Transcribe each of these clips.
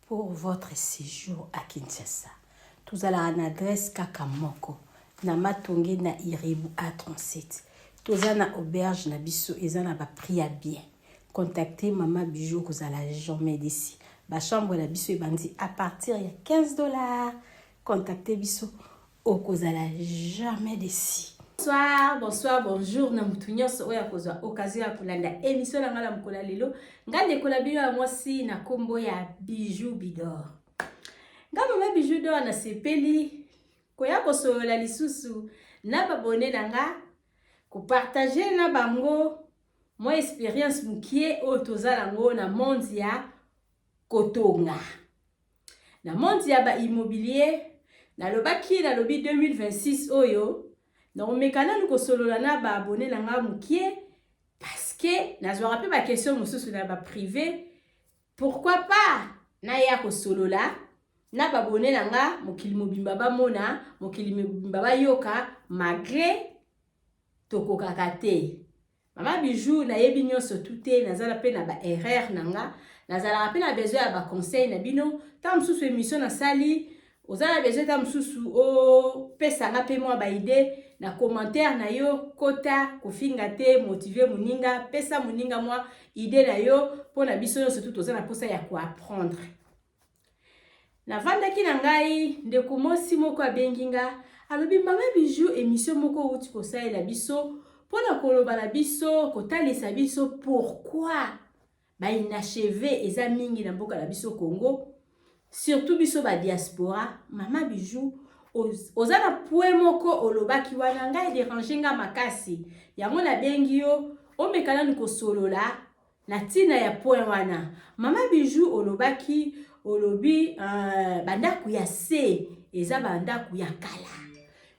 pour votre séjour à Kinshasa. Vous allez à l'adresse Kakamoko, na Matonge na Iribu A37. Vous allez à l'auberge na biso et vous allez à prix à bien. Contactez Maman Bijou, vous allez jamais d'ici. La chambre na biso est bandit à partir de $15. Contactez biso, vous allez jamais d'ici. Bonsoir, bonjour, na mutunyo so ya kozwa occasion ya kulanda émission na ngala mkola lelo ngande kola bino ya mwasi na kombo ya Bijou Bidor. Ngama Bijou Bidor na sepeli koya kosolola lisusu na babone nanga ko partager na bango mo expérience mukie o tozala ngo na monde ya kotonga. Na monde ya ba immobilier na lobaki na lobi 2026 oyo. Donc, mekana nous kosolola na ba abonné na nga mukie parce que na zo rappel ba question mususu na ba privé pourquoi pas na ya kosolola na ba abonné na nga mokili mobimba ba mona mokili mobimba ba yoka malgré tokoka kate Maman Bijou na yebi nyonso tuté nazala pe na ba erreur na nga nazala rappel na besoin ya ba conseil na bino ta mususu émission na sali ozala besoin ta mususu o pesa nga pe moi ba idée na commentaire na yo kota kofinga te motiver muninga pesa muninga moi idée na yo pona biso yo surtout tozana posa ya ko apprendre na vanda ki na ngai ndeko mosi moko abenginga alobi Maman Bijou émission moko uti ko sa la biso pona koloba la biso kotalisa biso pourquoi ba inachevé eza mingi na mboka la biso Congo surtout biso ba diaspora. Maman Bijou ozana point moko olobaki wana ngai déranger nga makasi yango na bengi yo omekana niko solola na tina ya point wana. Maman Bijou olobaki olobi bandaku ya se eza bandaku ya kala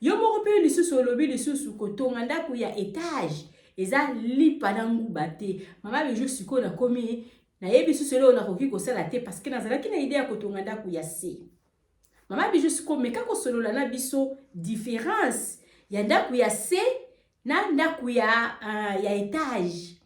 yo moko pe lisusu olobi lisusu kotonga ndaku ya étage eza lipa na nguba te. Maman Bijou siko na komi na yebi susu leo na koki kosala te parce que nazalaki na idée ya kotonga ndaku ya se. Maman Bijou siko meka kosolola na biso différence ya ndaku ya se na ndaku ya étage.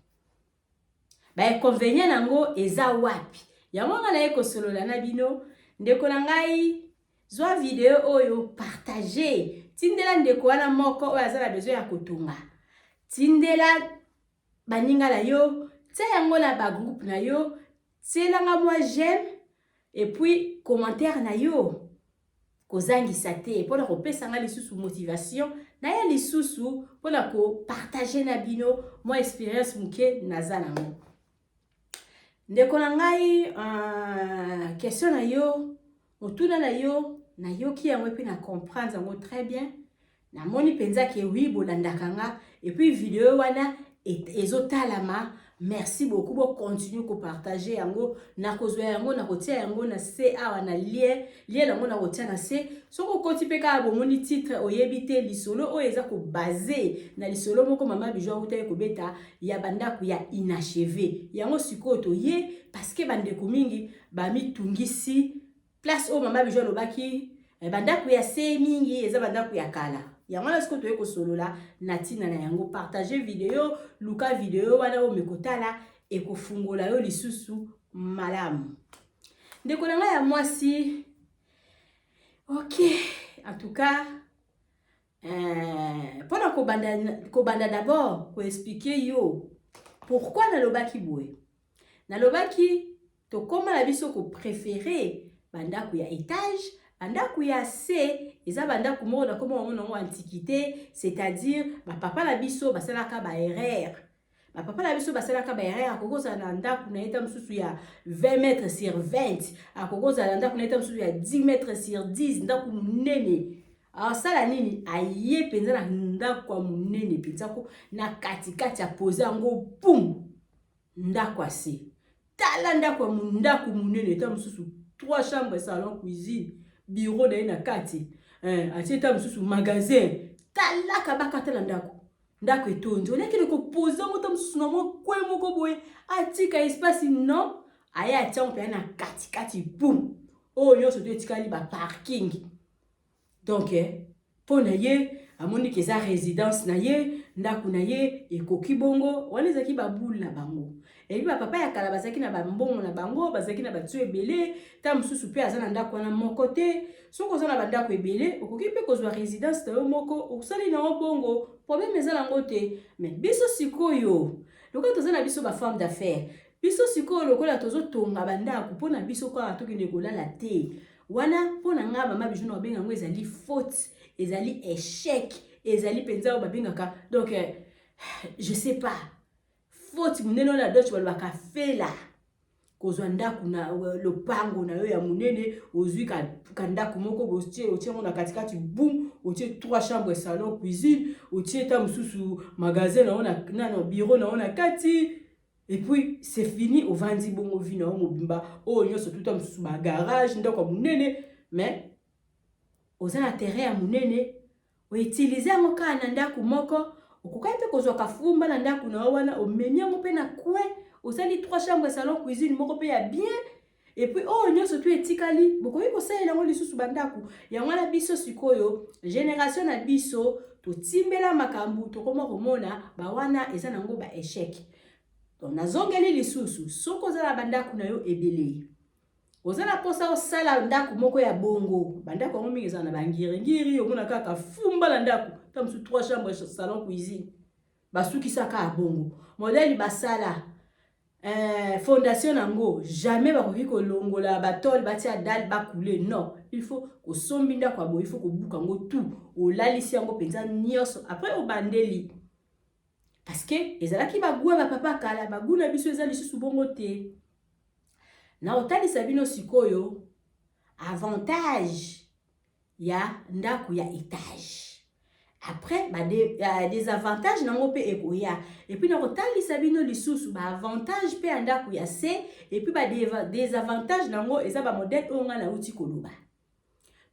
Ba inconvénient nango eza wapi? Yango nga na ye kosolola na bino ndeko na ngai zwa video oyo partager tindela ndeko wana moko oyo azala besoin ya kotonga. Tindela baninga na yo, tia yango na ba groupe na yo, tiela nga moi j'aime et puis commentaire na yo. Kozangisa te pona kopesa nga lisusu motivation na ya lisusu pona ko partager na bino mo expérience muke naza nango. Ndeko na ngai question na yo motuna na yo ki yango pe na comprendre yango très bien na moni penza ke oui bolandaka nga et puis vidéo wana ezotalama. Merci beaucoup pour continuer ko partager yango na kozwa yango na kotia yango na se awa na lien yango na kotia na se soko koti pe ka bomoni titre oyebite lisolo o eza ko basé na lisolo moko Maman Bijou utaye ko beta ya bandaku ya inachevé yango sikoto ye parce que bandeko mingi ba mitungisi place o Maman Bijou lobaki bandaku ya se mingi eza bandaku ya kala. Yango na siko toye kosolola na tina na yango partager video luka video wana o mekotala e kofungola yo lisusu malamu. Ndeko na ngai ya mwasi OK en tout cas pona kobanda d'abord ko expliquer yo pourquoi na lobaki boye. Na lobaki to koma la biso ko préférer bandaku ya étage bandaku ya se eza bandaku moko na komo monongo antiquité c'est-à-dire ba papa la biso basalaka ba erreur. Ba papa la biso basalaka ba erreur akokoza na ndaku na eta msusu ya 20 mètres sur 20 akokoza na ndaku na eta msusu ya 10 mètres sur 10 ndaku munene. Alors sala nini aye penza na ndaku munene penza ko na katikati ya poza ngo boum ndaku ase. Tala ndaku munene eta msusu 3 chambres salon cuisine bureau na kati atieta msusu magasin talaka bakatela ndako etondi olekele ko poser ngota msusu na mokwe moko boye atika espace non aya atia mpe na kati boum o nyonso to etikali ba parking. Donc pona ye amoni ke za résidence na ye ndako na ye ekoki bongo wana ezaki ba boule na bango et puis papa ya kala bazaki na bambongo na bango bazaki na batu ebele ta mususu pe azana ndako na moko te soko zana bandako ebele okoki pe kozwa résidence ta yo moko okusali na bongo problème ezala ngo te mais biso sikoyo lokola tozana biso ba femme d'affaires biso sikoyo lokola tozotonga bandako mpona biso kwa tokende kolala te wana mpona nga mama bijou na babenga ngo ezali faute ezali échec ezali penza babengaka donc je sais pas faute munene na doche balobaka fela kozwa ndako na lopango na yo ya munene ozwi ka ndako moko otie ngo na katikati boum otie 3 chambres salon cuisine otie ta mususu magasin na ona nano bureau na ona kati et puis c'est fini ovandi bongo vi na mobimba o nyonso tout mususu ba garage ndako munene mais ozana terrain ya munene o utiliser ngo kana ndako moko okokai pe kozwa kafumba na ndako na wana omemi yango pe na coin osali 3 chambres salon cuisine moko pe ya bien et puis nyonso tu etikali bokoki kosalela ngo lisusu bandako yango na biso sikoyo génération na biso totimbela makambu tokoma komona ba wana eza nango ba échec donc nazongeli lisusu soko ozala bandako na yo ebele ozala posa osala ndako moko ya bongo bandako yango mingi ezala na bangiringiri omona kaka fumba na ndako ta musu 3 chambres salon cuisine basukisaka ya bongo modèle basala fondation nango jamais bakoki kolongola batole batia dalle bakule non il faut kosombi ndako abo il faut kobuka ngo tout olalisi yango penza nyonso après obandeli parce que ezalaki bagua ba papa kala baguna biso ezali lisusu bongo te na otalisa bino sikoyo avantage ya ndako ya étage après des avantages nango pe ekoya et puis na otalisa bino lisusu ba avantage pe ndako ya C et puis des avantages nango eza ba modèle onga na uti koloba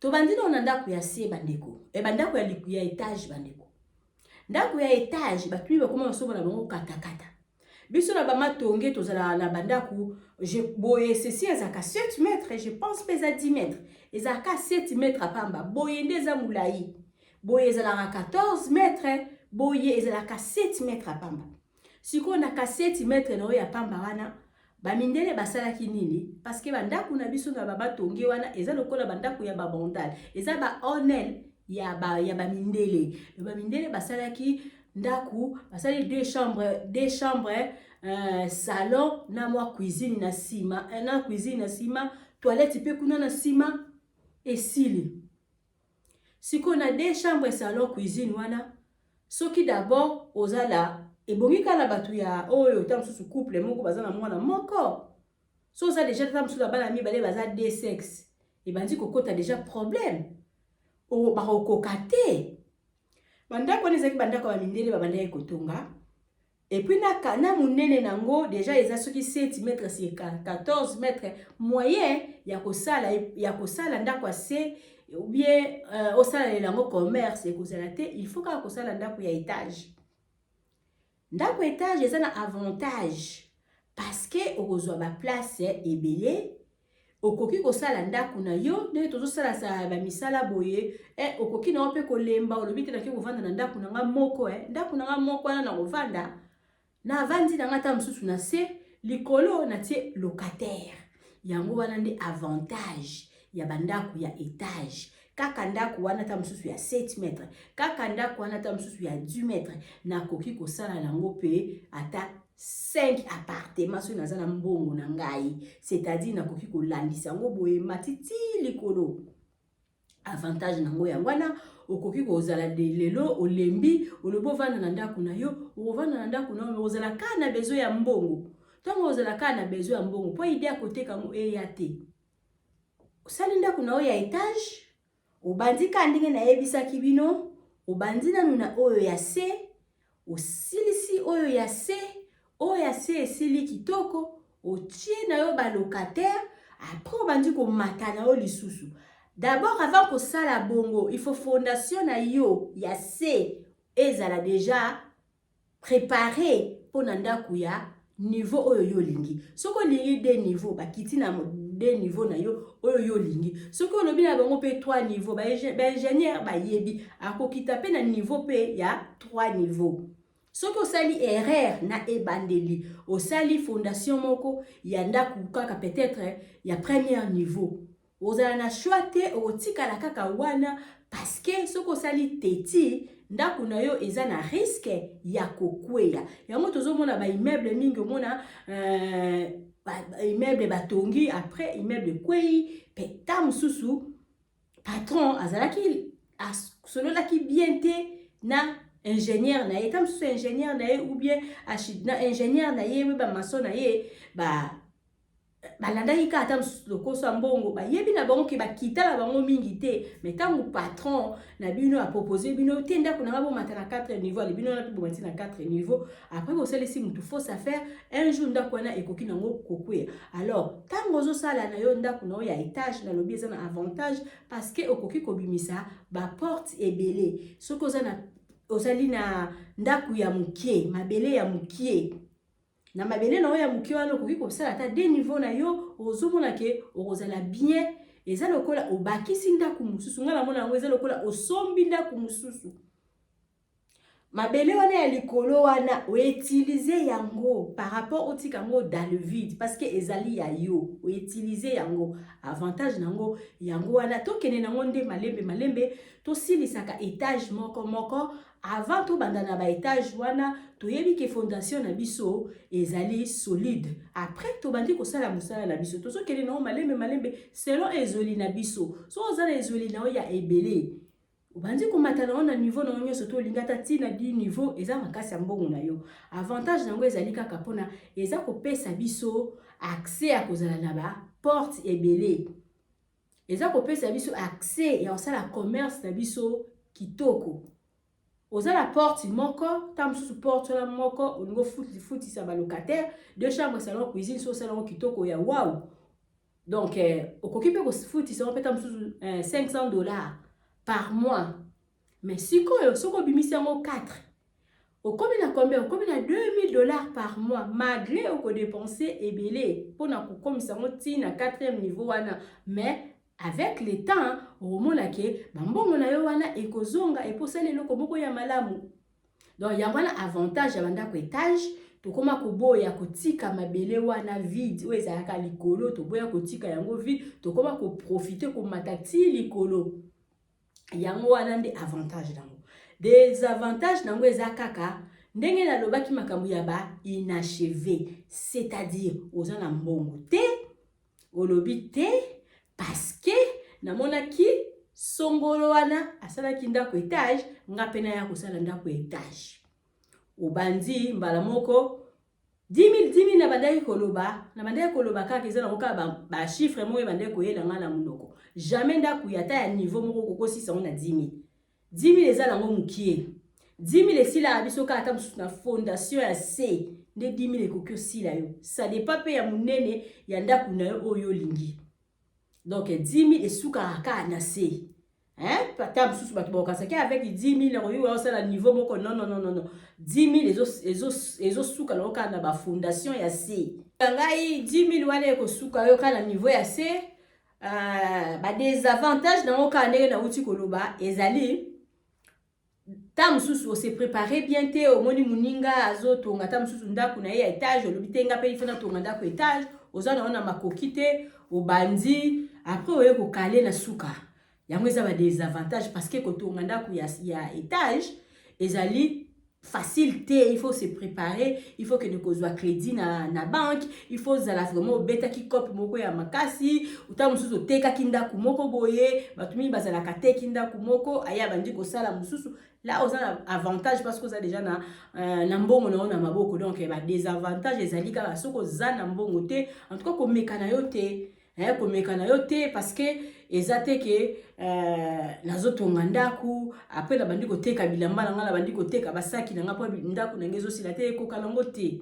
to bandino na ndako ya C bandeko e bandako ya étage bandeko ndako ya étage batui ba koma sobo na bango katakata biso na bama tonge tozala na bandako je boye ceci ezaka 7 mètres je pense pesa 10 mètres ezaka 7 mètres apamba boye ndeza mulai boye ezalaka 14 mètres boye ezalaka 7 mètres apamba siko na ka 7 mètres na ya pamba wana bamindele basalaki nini parce que bandako na biso na baba tonge wana eza lokola bandako ya babondal eza ba onel ya bamindele bamindele basalaki ndako basali 2 chambres salon na mwa cuisine na sima na cuisine na sima toilette pe kuna na sima esili siko na 2 chambres salon cuisine wana soki d'abord ozala ebongi kala batu ya oyo ta mususu couple moko baza na mwana moko so za déjà ta mususu bana mibale baza 2 sexe e bandi kokota déjà problème o ba kokate bandako nezaki bandako ba mindele ba bandaki kotonga et puis na munene nango déjà eza soki 7 mètres sur 14 mètres moyen ya kosala ndako ase ou bien au sala lango commerce et kozalate il faut ka kosala ndako ya étage ndako étage eza na avantage parce que okozwa ba place ebele okoki kosala ndako na yo nde tozosala sa ba misala boye okoki na ope kolemba olobi te na ki kovanda na ndako na nga moko ndako na nga moko wana na kovanda na vandi na nga ta mususu na se likolo na tie locataire yango wana nde avantage ya bandako ya étage kaka ndako wana ta mususu ya 7 mètres kaka ndako wana ta mususu ya 10 mètres na koki kosala nango pe ata 5 appartements so naza na mbongo na ngai c'est-à-dire na koki kolandisa ngo boye matiti likolo avantage nango yango wana okoki kozala de lelo olembi olobo vana na ndako na yo ovana na ndako na yo ozala kana bezo ya mbongo tongo ozala kana bezo ya mbongo po idea koteka ngo eya te osali ndako na yo ya étage obandika ndenge na yebisaki bino obandi nanu na oyo ya C osilisi oyo ya C esili kitoko otie na yo ba locataire après obandi komata na yo lisusu d'abord avant kosala bongo il faut fondation na yo ya C ezala déjà préparé pona ndako ya niveau oyo yo lingi soko lingi de niveau bakiti na de niveau na yo oyo yo lingi soko olobi na bango pe 3 niveau ba ingénieur ba yebi akokita pe na niveau pe ya 3 niveau Soki osali erreur na ebandeli, osali fondation moko ya ndaku kaka peut-être ya premier niveau. Ozala na choix te otikala kaka wana parce que soki osali teti ndaku na yo eza na risque ya kokweya. Yango tozomona ba immeuble mingi omona immeuble batongi après immeuble kwei pe ta mususu patron azalaki sololaki bien te na ingénieur na ye tam so ingénieur na ye ou bien na ingénieur na ye ba maçon na ye balandaki ka ata lokoso ya mbongo bayebi na bango ke bakita na bango mingi te mais ntango patron na bino apropose bino te ndako na nga bomata na 4 niveau ali bino napi bomati na 4 niveau après kosalisi mutu fausse affaire un jour ndako wana ekoki nango kokweya. Alors ntango ozosala na yo ndako na yo ya étage na lobi eza na avantage parce que okoki kobimisa baporte ebele soki ozali na ndako ya mokie mabele ya mokie na mabele na yo ya mokie wana okoki kosala ata de niveau na yo ozomona ke okozala bien eza lokola obakisi ndako mosusu nga namona yango eza lokola osombi ndako mosusu. Mabele wana ya likolo wana outiliser yango par rapport otika yango dans le vide parce que ezali ya yo outiliser yango avantage nango yango wana tokene nango nde malembe tosilisaka étage moko avant to banda na ba étage wana toyebi ke fondation na biso ezali solide après to bandi kosala musala na biso tozokene nango malembe selon ezoli na biso so ozala ezoli na yo ya ebele obandi komata na na niveau na nyonso to lingata tina di niveau eza makasi ya mbongo na yo. Avantage nango ezali kaka pona eza kopesa biso accès ya kozala na ba porte ebele. Eza kopesa biso accès ya osala commerce na biso kitoko. Ozala porte moko, ta mususu porte la moko, oningo futi sa ba locataire, 2 chambres salon cuisine so salon kitoko ya wow. Donc okoki pe ko futi sa peta mususu $500 par mois. Mais si soko bimisi yango 4, okomi na combien? Okomi na $2000 par mois malgré oko dépenser ebele pona kokomisa yango tina 4e niveau wana. Mais avec le temps omona ke bambongo na yo wana ekozonga eposala eloko moko ya malamu. Donc yango wana avantage ya bandako étage tokoma koboya kotika mabele wana vide o ezalaka likolo toboya kotika yango vide tokoma ko profiter ko matati likolo. Yango wana nde avantage nango. Des avantages nango eza kaka ndenge na lobaki makambo ya ba inachevé, c'est-à-dire oza na mbongo te olobi te parce que namonaki songolo wana asalaki ndako étage nga pena ya kosala ndako étage obandi mbala moko 10 000 na bandaki koloba kaka eza na koka ba chiffre mo bandaki koyela nga na munoko jamais ndako ya ta ya niveau moko kokosi sango na 10 000 eza nango mukie 10 000 esila biso kaka ata mususu na fondation ya C nde 10 000 ekoki osila yo ça dépend pe ya munene ya ndako na yo oyo lingi. Donc 10 000 esuka kaka na C. Hein? Pata mususu bato bakasaki avec 10 000 oyo osala niveau moko non 10 000 ezosuka na kaka na ba fondation ya C. Ngai 10 000 wana ekosuka yo kaka na niveau ya C. Ba désavantage nango kaka ndenge na uti koloba ezali ta mususu se préparer bien te omoni muninga azotonga ta mususu ndako na ye ya étage olobi te nga pe ifana tonga ndako étage ozana na makoki te obandi après oye ko kale na suka yango eza ba désavantage parce que kotonga ndako ya étage ezali facile te, il faut se préparer, il faut que nous kozwa crédit na banque, il faut zala vraiment beta ki cop moko ya makasi, uta mususu teka kinda kumoko boye, batumi bazala kate kinda kumoko, aya bandi ko sala mususu. Là on a avantage parce que ça déjà na mbongo na maboko donc ba désavantage ezali ka soko za na mbongo te, en tout cas ko mekana yo te. Komekana yo te parce que ezate ke nazotonga ndaku après na bandi koteka bilamba na nga na bandi koteka basaki na nga po ndaku na ngezo sila te ekoka nango te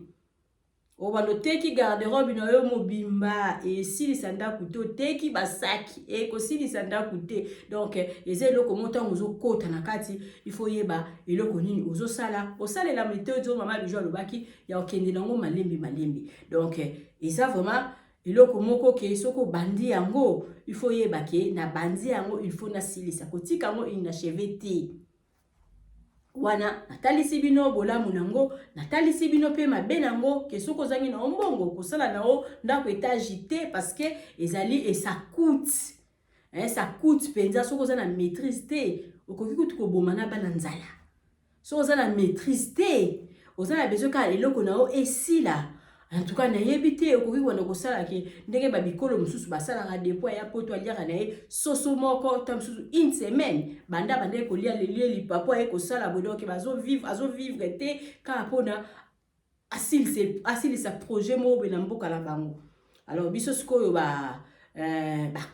o bando teki garde-robe na yo mobimba e silisa ndaku to teki basaki e ko silisa ndaku te donc eze eloko mota ngozo kota na kati il faut yeba eloko nini ozo sala osalela méthode mama bijo lobaki ya okende nango malembe donc eza vraiment iloko moko ke soko bandi yango il faut yebake na bandi yango il faut na silisa kotika yango inachevé te wana natalisi bino bolamu nango, natalisi bino pe mabe nango, ke soko zangi na ombongo kosala nao ndako étage te parce que ezali et ça coûte. Ça coûte penza soko za na maîtrise te, okoki kutu ko bomana bana nzala. Soko za na maîtrise te, ozana besoin ka eloko nao esila. En tout cas, naïebité, au courrier, on a ça qui n'est pas bicolo, moussous, basala, à des poids, à poto, à lire, à naïe, soso, moko, tam sous une semaine. Banda, banda, kolia, les papa, et ko sala, bodo, qui va vivre, te, kapona, asile, sa projet, mo, benambo, kalabango. Alors, bisos, ko,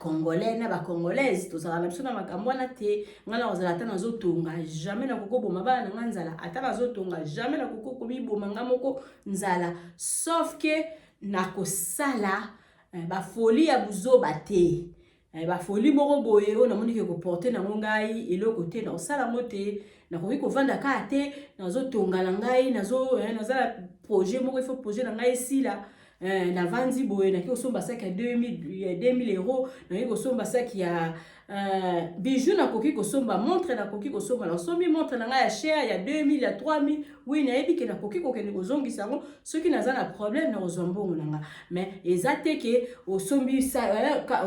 congolais na congolaise to sala biso na makambo na te ngala ozala ta nazo tonga jamais na koko boma bana nga nzala ata nazo tonga jamais na koko komi boma nga moko nzala sauf que na kosala ba folie ya buzoba te ba folie moko boye o na moni ke ko porter na ngai eloko te na osala mote na koki ko vanda ka te nazo tonga na ngai nazo nazala projet moko il faut projet na ngai sila na vanzi boye na ki osomba sac à 2000 euros na ki osomba sac ya bijou na koki kosomba montre na koki kosomba na sombi montre na nga ya cher ya 2000 ya 3000 oui na yebi ke na koki kokende kozongisa ngo soki naza na problème na ozambongo na nga mais ezate ke osombi sa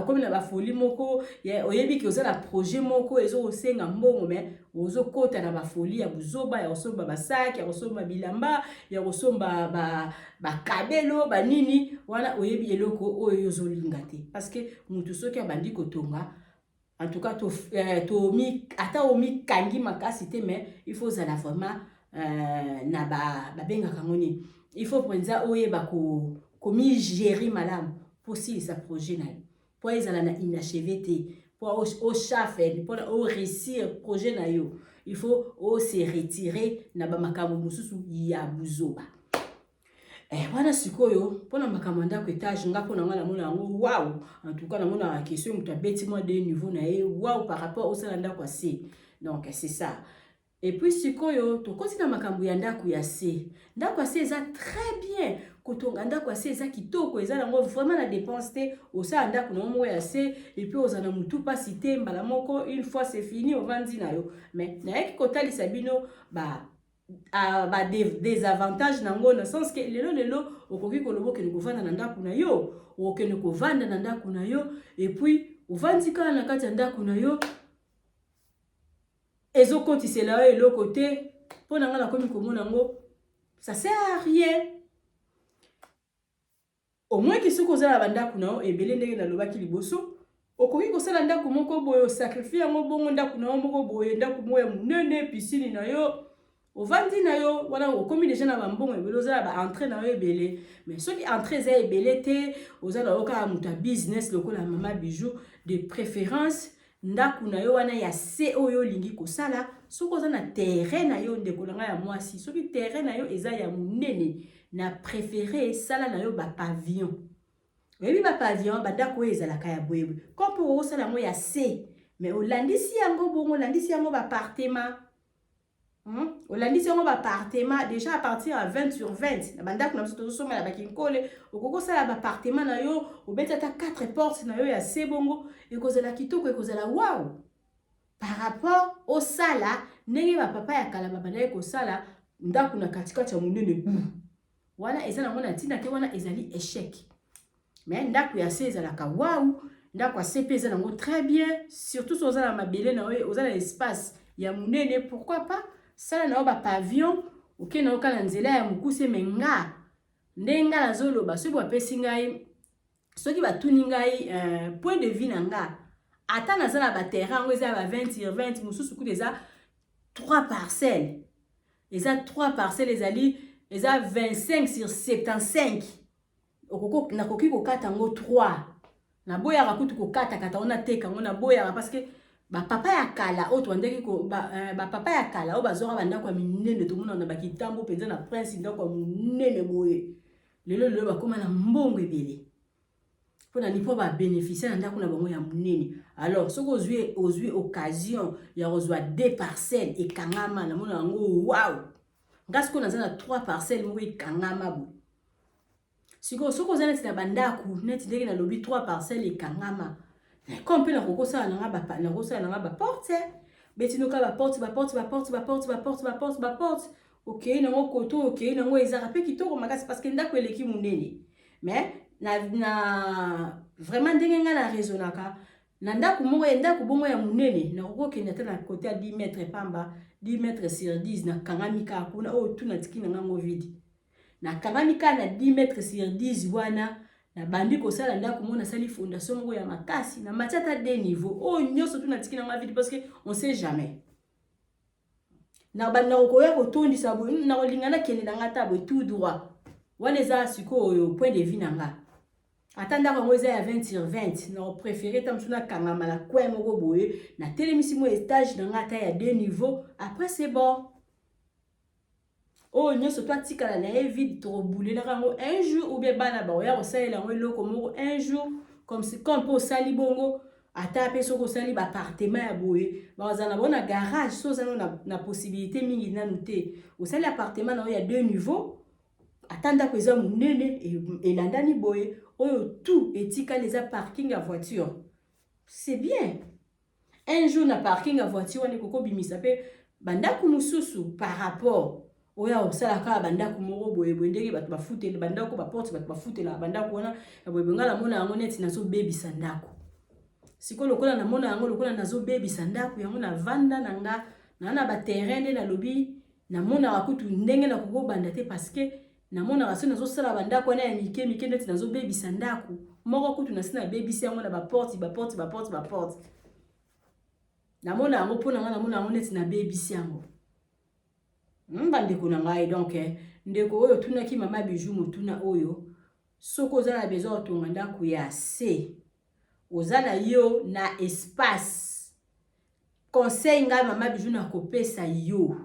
comme na ba folie moko oyebi ke ozala projet moko ezo osenga mbongo mais ozo kota na ba folie ya buzoba ya osomba ba sac ya osomba bilamba ya osomba ba kabelo ba nini wana oyebi eloko oyo ozolinga te parce que mutu soki abandi kotonga en tout cas ata omi kangi makasi te mais il faut zala vraiment na ba benga kangoni il faut penza oyeba ko mi gérer malamu pour si sa projet na pour ezala na inachevé te pour au chafer pour au réussir projet na yo il faut se retirer na ba makambo mususu ya buzoba wana sikoyo pona makamanda ko étage nga pona ngala mona ngo waouh en tout cas na mona question mutu abeti moi des niveaux na waouh par rapport au salanda kwa C donc c'est ça et puis sikoyo to kotina makambo ya ndako ya C ndako ya C eza très bien kotonga ndako ya C eza kitoko eza nango vraiment la dépense te au sa ndako na mo ya C et puis ozana mutu pas cité mbala moko une fois c'est fini au vandi na yo mais na yaki kotali sabino des avantages nango na sens que lelo okoki kolobo ke kovanda na ndako na yo okene kovanda na ndako na yo et puis ovandi kala na kati ya ndako na yo ezokotisela yo eloko te mpo na nga nakomi komona ngo ça sert à rien au moins que soki ozala bandako na yo ebele ndenge nalobaki liboso okoki kosala ndako moko boye osakrifie yango bongo ndako na yo moko boye ndako moko ya monene piscine na yo ovandi na yo wana okomi déjà na bambongo ebele ozala ba entrée na yo ebele mais soki entrée eza ebele te ozala oka muta business lokola mama bijou de préférence ndako na yo wana ya se oyo lingi kosala soki oza na terrain na yo ndeko na ya mwasi soki terrain na yo eza ya monene na préféré sala na yo ba pavillon oyebi ba pavillon bandako oyo ezalaka ya boyeboye kompo osala yango ya se mais olandisi yango bongo olandisi yango ba appartement olandisi yango ba appartement déjà à partir à 20 sur 20 na bandako na biso tozosomela bakinkole okokosala ba appartement na yo obeti ata 4 portes na yo ya se bongo ekozala kitoko ekozala wow par rapport au sala ndenge bapapa ya kala babandaki kosala ndako na katikati ya monene wana eza nango na ntina te wana ezali échec mais ndako ya se ezalaka wow ndako ya se mpe eza nango très bien surtout so ozala mabele na yo ozala espace ya monene pourquoi pas sala na yo bapavillon oke na yo kala nzela ya mokuse me nga nde nga nazoloba soki bapesi ngai soki batuni ngai point de vue na nga ata naza na baterrain yango eza ba 20 sur 20 mosusu kuta eza 3 parcelles eza 3 parcelles ezali eza 25 sur 75 nakoki kokata yango 3 naboyaka kutu kokata ona teka yango naboyaka parce que bapapa ya kala oyo twandeki bapapa ya kala oyo bazwaka bandako ya minene tomona na bakitambo mpenza na prince ndako ya monene boye lelo bakóma na mbongo ebele mpona ni mpo babénéficie na ndako na bango ya monene alors soki ozwi occasion ya kozwa 2 parcelles ekangama namona yango wow nga sikoyo naza na 3 parcelles moko ekangama boye sikoyo soki oza neti na bandako neti ndenge nalobi 3 parcelles ekangama comme mpe nakokosala nanga baporte betinoka baporte ok nango koto ok nango ezaka mpe kitoko makasi parce que ndako eleki monene mais vraiment ndenge nga na raisonnaka na ndako moko ndako bongo ya monene nakokokende ata na kote ya 10 mètres pamba 10 mètres sur 10 nakangami kaka kuna oyo tu natiki na ngango vide nakangami kaka na 10 mètres sur 10 wana na bandi kosala ndako moko nasali fondation moko ya makasi na matia ata 2 niveaux oyo nyonso tu natiki na nga vide parce que on sait jamais na banda kokoya kotondisa boye na kolinga nakende na nga ta boye tout droit wana eza sikoyo point de vue na nga ata ndako yango eza ya 20 sur 20 na préféré ta mosusu nakangama na coin moko boye na telemisi mo étage na nga ata ya 2 niveaux après c'est bon oyo nyonso twatikala na ye vide tokobulelaka yango un jour ou bien bana baoya kosalela yango eloko moko un jour comme mpo osali bongo ata pe soko osali baappartement ya boye bazala bona garage so ozana na possibilité mingi nanu te osali appartement na oyo ya 2 niveaux ata ndako eza monene elandani boye oyo tout etikala eza parking ya voiture c'est bien un jour na parking ya voiture wana kokobimisa pe bandako mosusu par rapport oya osalaka bandako moko boye boye ndenge bato bafutela bandako baporte bato bafutela bandako wana ya boye benga namona yango neti nazobebisa ndako siko lokola namona yango lokola nazobebisa ndako yango na vanda na nga na baterrain nde nalobi namonaka kutu ndenge na kokobanda te parce que namonaka so nazosala bandako wana ya mike mike neti nazobebisa ndako moko kutu nasi nabebisi yango na baporte namona yango mpo na nga namona yango neti nabebisi yango bandeko na ngai donc ndeko oyo tunaki mama Bijou motuna oyo soko oza na besoin otonga ndako ya se oza na yo na espace conseil ngai mama Bijou na kopesa yo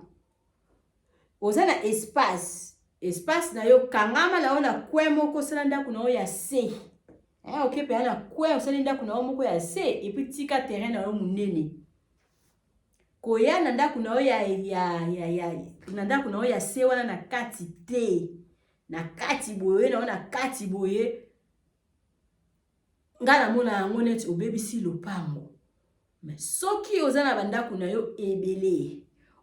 oza na espace na yo kangama na yo na coin moko osala ndako na yo ya se ok pe na coin osali ndako na yo moko ya se et puis tika terrain na yo monene koya na ndako na yo na ndako na yo ya se wana na kati te na kati boye na yo na kati boye nga namona yango neti obebisi lopango mais soki oza na bandako na yo ebele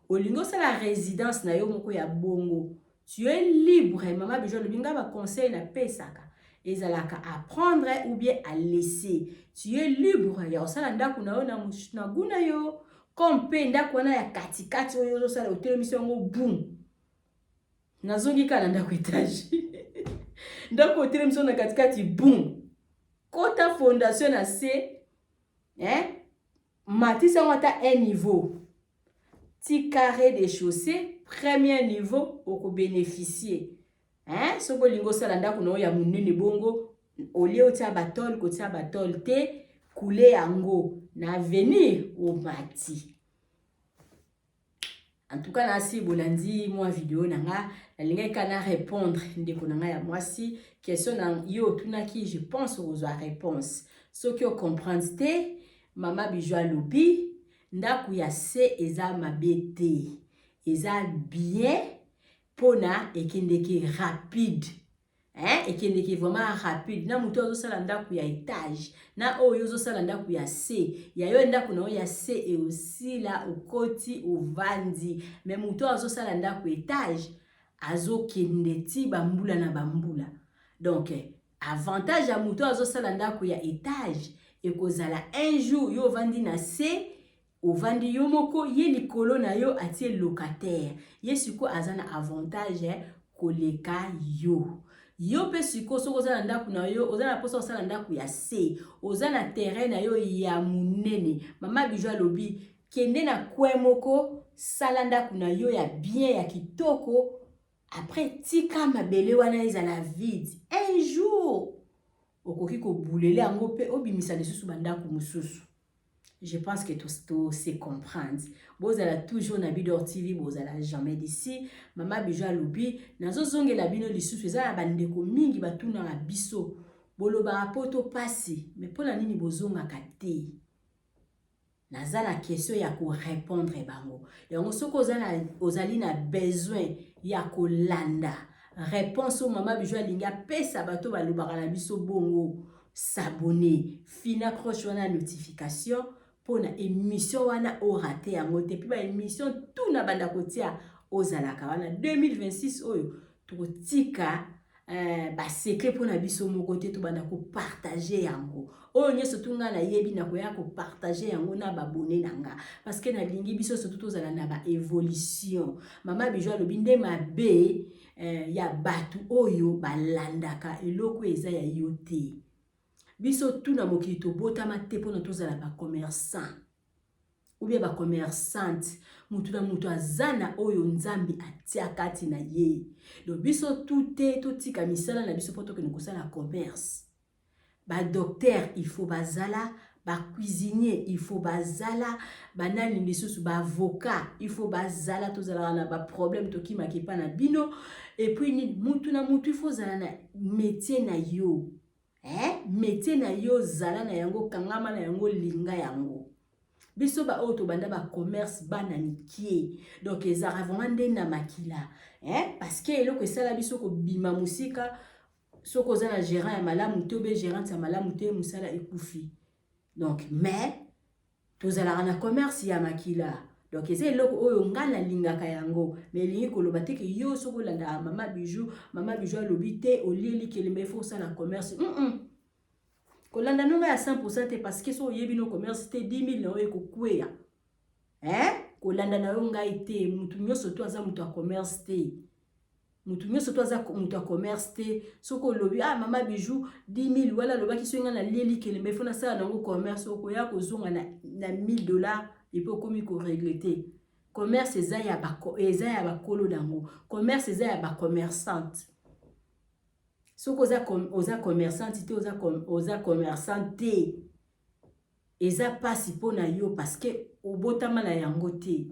olingi osala résidence na yo moko ya bongo tu es libre mama Bijou alobi nga baconseil na pesaka ezalaka à prendre ou bien à laisser tu es libre ya osala ndako na yo na guna yo comme pe ndako wana ya katikati oyo ozosala otelemisi yango boum nazongi kaka na ndako etage ndako otelemisi na katikati boum kota fondation na se matisa yango ata un niveau ti carré de chaussée premier niveau okobénéficier soko olingi osala ndako na oyo ya monene bongo olie otia batole kotia batole te kule yango na avenir omati en tout cas nasi bolandi mwa vidéo nanga nalingai kana répondre ndeko nanga ya mwasi question na yo tunaki je pense ozwa réponse soki o comprendre te mama Bijou alobi ndako ya se eza mabe te eza bien pona ekendeki rapide ekendeki vraiment rapide na mutu azosala ndako ya étage na oyo ozosala ndako ya se ya yo ndako na oyo ya se et aussi là okoti ovandi mais mutu azosala ndako étage azokende ti bambula na bambula donc avantage ya mutu azosala ndako ya étage ekozala un jour yo ovandi na se ovandi yo moko ye likolo na yo atie locataire ye siko aza na avantage koleka yo yo pe siko soko oza na ndako na yo oza na posa osala ndako ya se oza na terrain na yo ya monene mama Bijou alobi kende na coin moko sala ndako na yo ya bien ya kitoko après tika mabele wana ezala vide un jour okoki kobulela yango pe obimisa lisusu bandako mosusu. Je pense que tout se comprendre. Bozala toujours na Bidor TV, bozala jamais d'ici. Mama Bijou alobi, nazo zonge la bino lisusu eza bandeko mingi batuna na biso. Boloba poto pasi, mais pour la nini bozonga kate. Naza na question ya ko répondre bango. Yango soko ozali na besoin ya ko landa. Réponse au mama Bijou alinga pesa bato balobaka na biso bongo. S'abonner, fina croche wana notification. pour na émission wana o raté yango te puis ba émission tout na banda kotia ozalaka wana 2026 oyo tokotika ba secret pour na biso moko te to banda ko partager yango oyo nyeso tunga na yebi na koya ko partager yango na babone nanga parce que na lingi biso surtout tozala na ba évolution mama Bijou alobi nde mabe ya batu oyo balandaka eloko eza ya yote biso tuna mokili tobotama te mpona tozala ba commerçant ou bien ba commerçante mutu na mutu azana oyo nzambi atia kati na ye donc biso tout totika misala na biso poto ke kosala commerce ba docteur il faut bazala ba cuisinier il faut bazala banani lisusu ba avocat il faut bazala tozala na ba problème to kimaki pa na bino et puis ni mutu na mutu il faut zala na métier na yo métier na yo zala na yango kangama na yango linga yango biso ba auto banda ba commerce bana nikie donc ezara vraiment nde na makila parce que eloko esala biso ko bima musika soko za na gérant ya malamu to be gérante ya malamu te musala ekufi donc mais tozala na commerce ya makila donc eza eloko oyo ngana lingaka yango mais lingi koloba te ke yo soko landa mama Bijou alobi te olieli kelemba faut ça na commerce kolanda nonga ya 100% te parce que so yebi no commerce te 10 000 na oyo kokweya kolanda na yo ngai te mutu nyoso to aza mutu a commerce te mutu nyoso to aza mutu a commerce te soko lobi mama Bijou 10 000 wala lobaki so nga na lieli kelemba faut na sala nango commerce okoya kozonga na $1000 et puis komi ko régler te commerce eza ya ba kolo dango commerce eza ya ba commerçante soko oza commerçante te oza commerçante eza pasi pona yo parce que obotama na yango te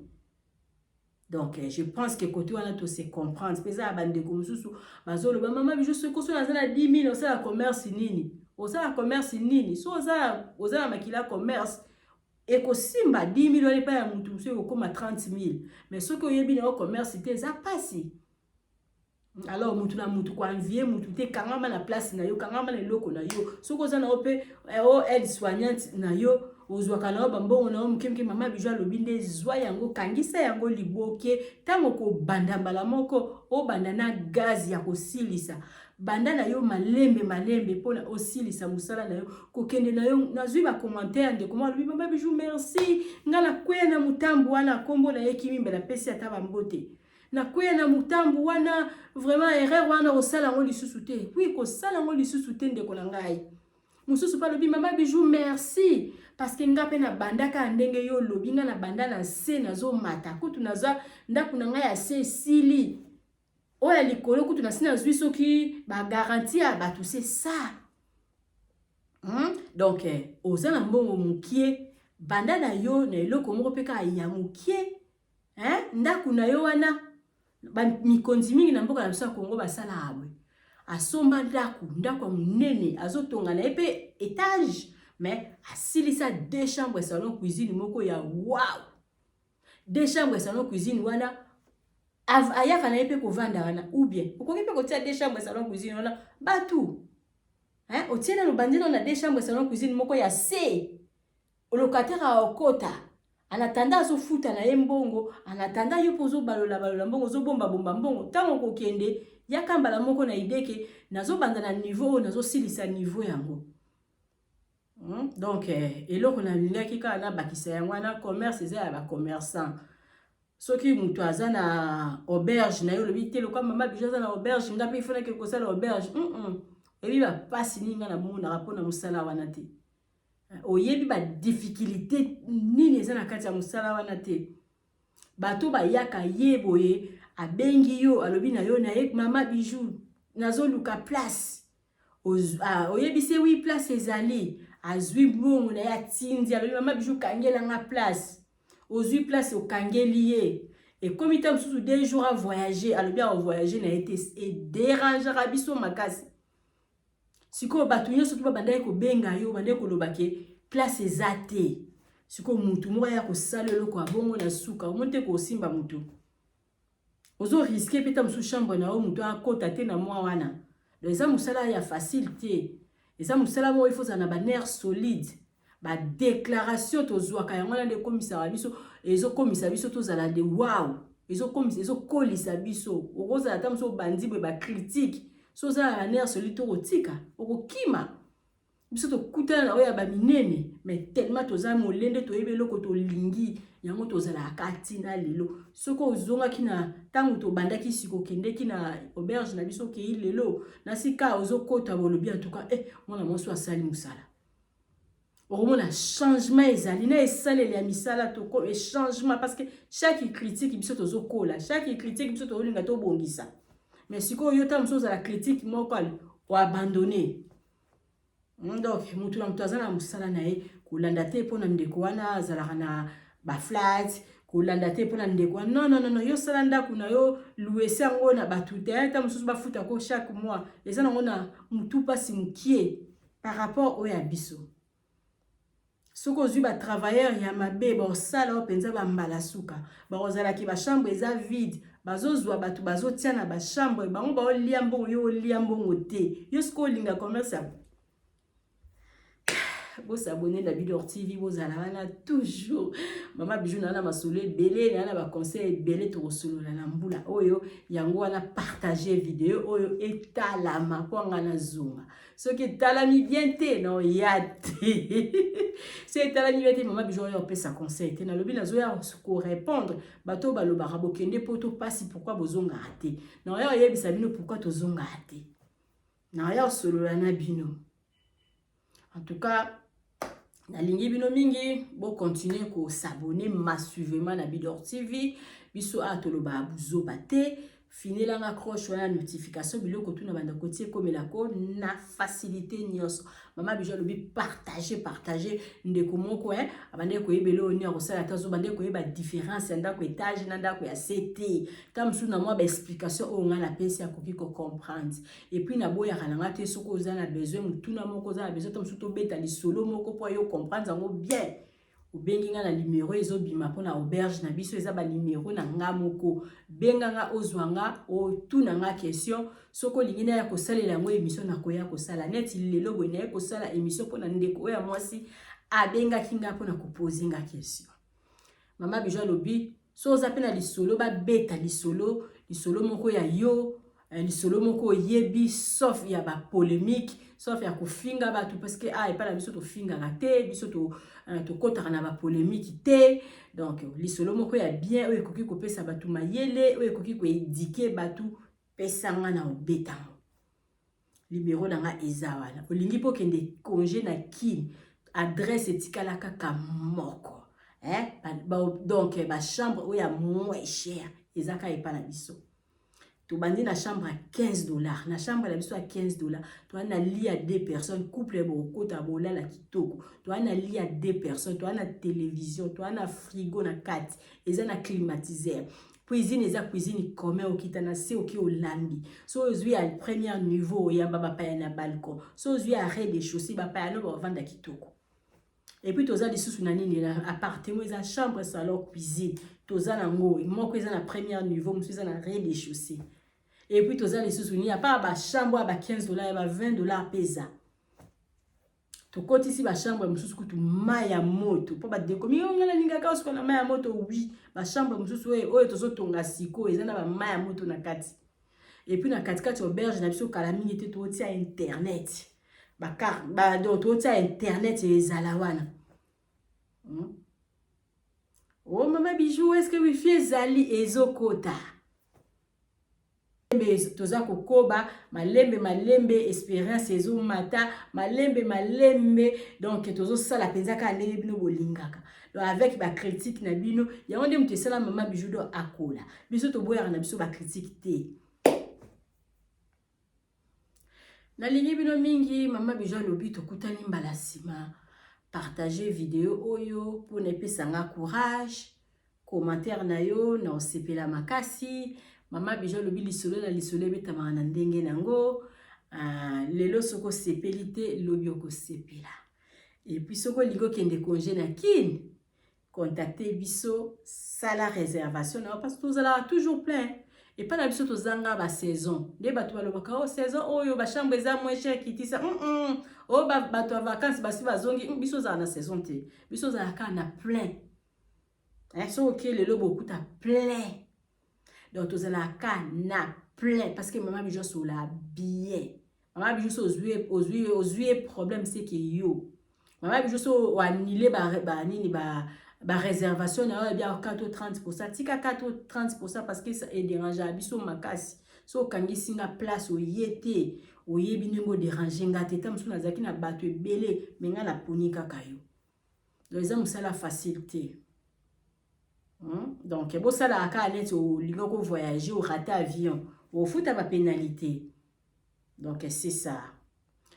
donc je pense que côté wana to se comprendre pesa bande ko mususu bazolo ba mama Bijou soko so na 10 000 osala commerce nini so oza na makila commerce eko simba 10 000 wale pa ya mutu so ekoma 30 000 mais soko yebi na commerce te eza pasi. Alors mutu na mutu kwa envier mutu te kangama na place na yo kangama na loko na yo soko za na ope aide soignante na yo ozwaka na bambongo na mukemke mama Bijou alobi nde zwa yango kangisa yango liboke tango ko banda mbala moko o banda na gaz ya kosilisa banda na yo malembe pona osilisa musala na yo kokende na yo nazwi ba commentaire de comment alobi mama Bijou merci ngala kwena mutambu wana kombo na yekimi mbela pesi ata bambote na kwena mutambu wana vraiment erreur wana osala ngo lisusu te oui ko sala ngo lisusu te ndeko na ngai mususu pa lobi mama Bijou merci parce que ngape na bandaka ndenge yo lobi nga na banda na se nazo mata kutu nazwa ndaku na ngai ya se sili oya likolo kutu na sina zwi soki ba garantie ba tout c'est ça donc ozala mbongo mukie banda na yo na eloko moko peka ya mukie ndaku na yo wana mikonzi mingi na mboka na biso ya Kongo basala abwe asomba ndaku munene azotonga na epe étage mais asilisa 2 chambres salon cuisine moko ya wow 2 chambres salon cuisine wana ayaka na epe kovanda wana ou bien okoki pe kotia 2 chambres salon cuisine wana batu otiena no bandino na 2 chambres salon cuisine moko ya C locataire a okota anatanda azofuta na ye mbongo anatanda yo pozo balola mbongo zo bomba mbongo tango kokende yakambala moko na ideke nazo banda na niveau nazo silisa niveau yango donc eloko na lingaki ka na bakisa yango na commerce eza ya ba commerçant soki mutu aza na auberge na yo lobi te lokwa mama Bijou aza na auberge ngapi ifona ke kosala auberge ebi ba pasi ninga na mona rapona musala wana te oyebi ba difficulté nini eza na kati ya musala wana te bato ba yaka yeboye abengi yo alobi na yo na ye mama Bijou nazo luka place oyebi se 8 place ezali azwi mbongo na ya tindi alobi mama Bijou kangela nga place ozwi place okangeli ye et comme il t'a sous 2 jours à voyager alobi a voyager na été et déranger biso makasi siko batu nyonso to banda ko benga yo banda ko lobake place ezate siko mutu moko ya ko salelo ko abongo na suka omonte ko simba mutu ozo risquer peta musu chambre na o mutu akota te na mwa wana donc eza musala ya facile te eza musala mo il faut na ba nerf solide ba déclaration tozwaka yango na de komisaka biso ezokomisa biso tozala de wow ezokolisa biso okozala ata moso obandi boye bacritique so ozala na nerf soli tokotika okokima biso tokutana na oyo ya baminene mais tellement toza molende toyebi eloko tolingi yango tozalaka ntina lelo soki ozongaki na ntango tobandaki siko okendeki na auberge na biso okei lelo na sika ozokota bolobi en tout cas mwana mwasi asali mosala okomona changement ezali na esaleli ya misala toko changement parce que chaque critique biso tozokola chaque critique biso tozolinga tobongisa mais sikoyo yo ta mosusu ozala critique moko oabandonne donc mutu na mutu aza na mosala na ye kolanda te mpo na ndeko wana azalaka na baflat kolanda te mpo na ndeko wana non yo sala ndako na yo luese yango na bato te ta mosusu bafutako chaque mois eza nango na mutu mpasi mokie par rapport oyo ya biso soki ozwi batravailleur ya mabe baosala oyo mpenza bambala suka bakozalaki bachambre eza vide bazozwa bato bazotia na bachambre bango baolia mbongo yo olia mbongo te yo soki olinga commerce ya vous abonnez à Bidor TV, vous allez toujours. Maman Bijou na masolo belé, na ba conseil belé to solo na mbula. Oyo yango wana partager vidéo oyo etalama kwa ngana zunga. Ce qui talami bien te non yate. C'est talami bien te maman Bijou yo pe sa conseil. Te na lobi na zoya ko répondre bato baloba rabokende poto pasi pourquoi bozonga raté. Na yo yebisa bino pourquoi to zonga raté. Na yo solo na bino. En tout cas, nalingi bino mingi, bo continuer ko s'abonner massivement na Bidor TV, biso atoloba abuzo bate, finila nga croche wana notification biloko tuna banda kotie komelako na facilité nyos. Mama Bijou lobi partager ndeko moko abande ko yebelo ni akosala tazo bande ko yeba différence ya ndako étage na ndako ya CT. Tam sou na moi ba explication o nga la pesi ya koki ko comprendre. Et puis na boya kalanga te soko za na besoin mutuna moko za na besoin tam sou to beta li solo moko po yo comprendre zango bien. Bengi nga na numéro ezo bima pona auberge na biso eza ba numéro na nga moko benga nga ozwanga o tuna nga question soko lingina ya kosalela yango émission na koya kosala net lelo boye na kosala émission pona ndeko ya mwasi abenga kinga pona koposer nga question. Mama Bijou lobi so za pena lisolo ba beta lisolo moko ya yo lisolo moko yebi sauf ya ba polémique sauf ya kofinga batu parce que epa na biso to finga na te biso to kotaka na ba polémique te donc lisolo moko ya bien oyo ekoki kopesa batu mayele oyo ekoki ko éduquer batu pesanga na obetango numéro na nga eza wana olingi po kende congé na ki adresse etikala kaka moko donc ba chambre oyo ya moins cher ezaka epa na biso tu bandi na chambre à $15. Na chambre la biso à $15. Tu as na lit à 2 personnes. Couple beaucoup ta bola la kitoko. Tu as na lit à 2 personnes. Tu as na télévision. Tu as na frigo na 4. Et ça na climatiseur. Cuisine eza cuisine commun au kitana se oki au lambi. So ozui à premier niveau ya baba pa na balcon. So ozui à rez-de-chaussée ba pa no ba vanda kitoko. Et puis toza lisusu na nini na appartement eza chambre salon cuisine. Toza na ngo moko eza na premier niveau, musu eza na rez-de-chaussée. Et puis toza lisusu ni a pas ba chambre ba $15 ba $20 pesa. To koti si ba chambre mususu kutu maya moto po ba dekomi ngala ninga ka usko na maya moto oui ba chambre mususu oyo tozo tonga siko eza na ba maya moto na kati. Et puis na kati auberge na biso kala mingi te to tia internet. Ba do to tia internet ezala wana. Oh Mama Bijou, est-ce que wifi ezali ezokota? Toza kokoba malembe expérience ezo mata malembe donc tozo sala penza ka ndenge bino bolingaka donc avec ba critique na bino yango nde mutu sala Mama Bijou do akola biso to boya na biso ba critique te na lingi bino mingi Mama Bijou lobi to kutani mbala sima partager vidéo oyo pour ne pesa nga courage commentaire na yo na osepela makasi Mama Bijou lobi lisolo na lisolo betama na ndenge nango lelo soko sepelite lobi oko sepela et puis soko lingo kende congé na kin contacter biso sala réservation na parce que tous là toujours plein et pas na biso tozanga ba saison nde bato balobaka o saison oyo ba chambre eza moins cher kitisa Oh, bato vacances, basi bazongi, biso za na saison te. Biso za ka na plein. Hein, so ok, le lobo kuta plein. Donc, tu la ka na plein. Parce que maman bijo sou la bien. Maman bijo sou ozue problème c'est que yo. Maman bijo sou annulé ba réservation na bien 4-30%. Tika 4-30% parce que ça est dérange biso makasi. So kangi singa place o yete. Oye binengo déranger ngate tam sou nazaki na bato ebele menga na poni kaka yo. Donc ça musala facilité. Donc bon ça la ka net au lingo ko voyager ou rater avion au foot ba pénalité. Donc c'est ça.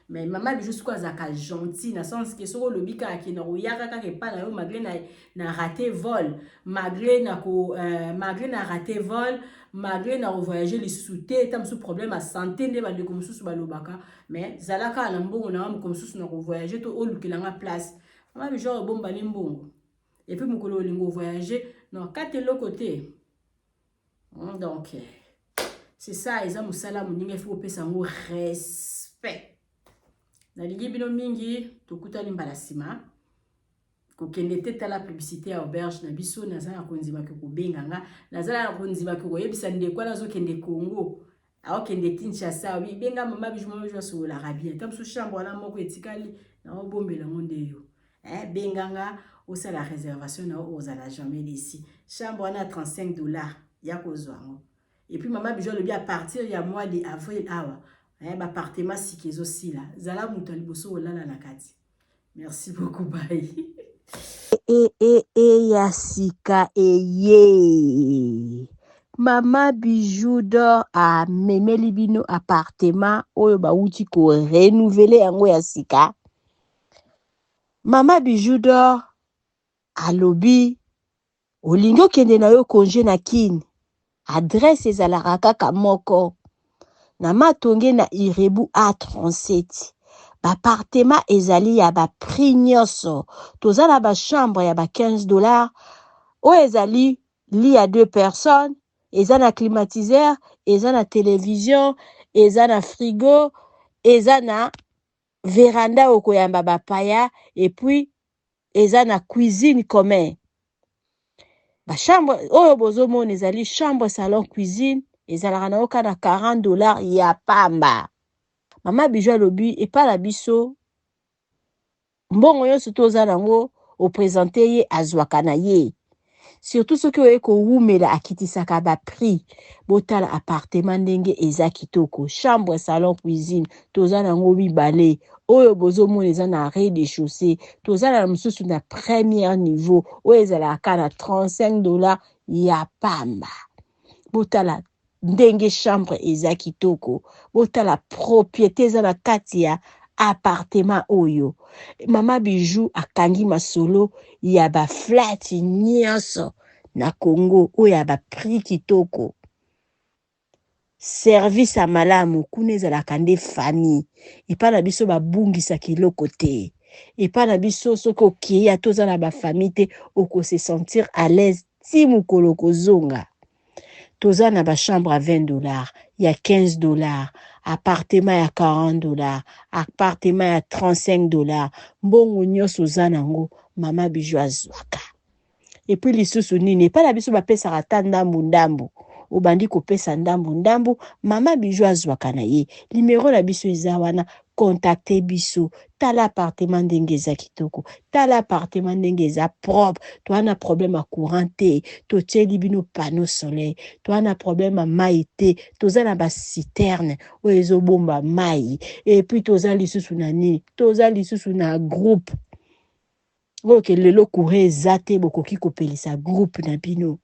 Mais maman bi juste quoi zaka gentil na sens que so le bika ki na oyaka ka ke pa na yo malgré na rater vol, malgré na rater vol, malgré na voyager les sous-té tam sous problème à santé ne ba de comme sous ba lobaka mais zalaka na mbongo na comme sous na voyager to olukilanga place. Maman bi genre bomba ni mbongo. Et puis mon colo lingo voyager non quatre l'autre côté. Donc c'est ça ils ont musala muninga faut pesa ngo respect. Na lingi bino mingi tokuta limbala sima ko kende teta la publicité à auberge na biso na za konzima ko benganga na za konzima ko yebisa ndeko na zo kende Congo a kende Kinshasa bi benga mama bijuma so la rabia tam so chambre na moko etikali na obombela monde yo benganga osa la réservation na ozala jamais d'ici chambre na $35 ya kozwango et puis mama bijo le bien à partir ya mois de avril awa ba partement sikezo si là zala muto liboso olala na kati. Merci beaucoup bye. Yasika ye Mama Bijou d'or a memeli bino appartement oyo ba uti ko renouveler yango yasika. Mama Bijou d'or alobi olingo kende na yo congé na kini adresse ezalaka kaka moko na matonge na Irebu A37 ba appartement ezali ya ba prix nyonso tozala ba chambre ya ba $15 o ezali lit à 2 personnes ezana climatiseur ezana télévision ezana frigo ezana véranda okoyamba ba paya et puis ezana cuisine commun. Ba chambre oyo bozomona ezali chambre salon cuisine ezalaka na oka na $40 ya pamba. Mama Bijou alobi epa la biso mbongo nyonso toza nango o présenter ye azwaka na ye. Surtout ceux qui ont koumela akitisaka ba prix botala appartement ndenge eza kitoko chambre salon cuisine toza nango mibale oyo bozomona eza na rez-de-chaussée toza na mususu na premier niveau oyo ezalaka na $35 ya pamba botala ndenge chambre eza kitoko botala propriété eza na kati ya appartement oyo. Mama Bijou akangi masolo ya ba flat nyonso na Congo oyo ya ba prix kitoko. Service à malamu kuna ezalaka nde famille epa na biso babungisa kiloko te epa na biso soki okei toza na ba famille te oko se sentir à l'aise ti mokolo kozonga. Toza na ba chambre à $20 ya $15 appartement ya $40 appartement ya $35 mbongo nyonso za nango Mama Bijou azwaka. Et puis lisusu nini pa na biso bapesaka ta ndambu obandi kopesa ndambu Mama Bijou azwaka na ye. Numéro na biso eza wana contacter biso tala appartement ndenge eza kitoko tala appartement ndenge eza propre to ana problème à courant te to tieli bino panneau soleil to ana problème à mai te toza na ba citerne o ezobomba mai et puis toza lisusu na nini toza lisusu na groupe oke lelo courant eza te bokoki kopelisa groupe na bino.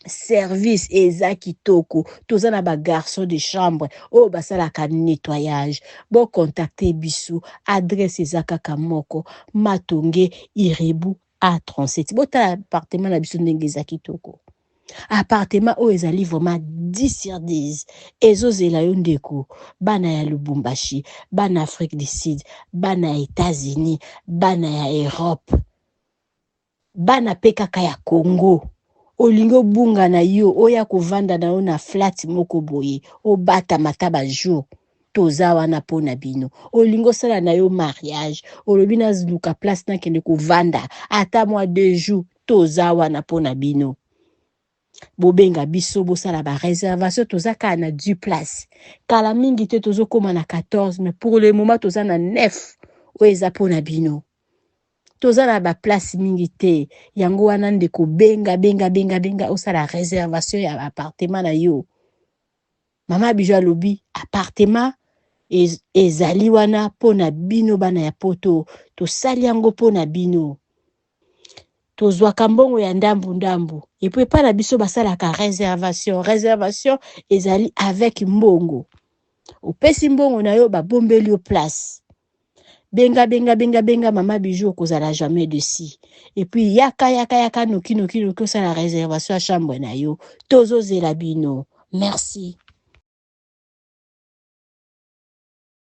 Service eza kitoko toza na ba garçon de chambre o basalaka nettoyage bo contacter biso adresse eza kaka moko matonge Irebu A37 bota appartement na biso ndenge eza kitoko appartement o ezali vraiment 10/10 ezozela yo ndeko bana ya Lubumbashi bana Afrique du Sud bana ya États-Unis bana ya Europe bana pe kaka ya Congo olingo bunga na yo oya kovanda na yo na flat moko boye obata mataba jour toza wana pona bino. Olingo sala na yo mariage, olobi na zluka place na kende kovanda, ata mwa 2 jours, toza wana pona bino. Bobenga biso bosala ba réservation toza ka na 10 places. Kala mingi te tozo koma na 14, mais pour le moment toza na 9. Oeza pona bino. Toza na ba place mingi te. Yango wana ndeko benga osala réservation ya appartement na yo. Mama Bijou alobi appartement ezali wana pona bino bana ya poto. Tosali yango pona bino. Tozwaka mbongo ya ndambu. Et puis pas na biso basalaka réservation. Réservation ezali avec mbongo. Opesi mbongo na yo babombeli yo place. Benga Mama Bijou kozala jamais de si. Et puis yaka noki osala réservation à chambre na yo. Tozo zela bino. Merci.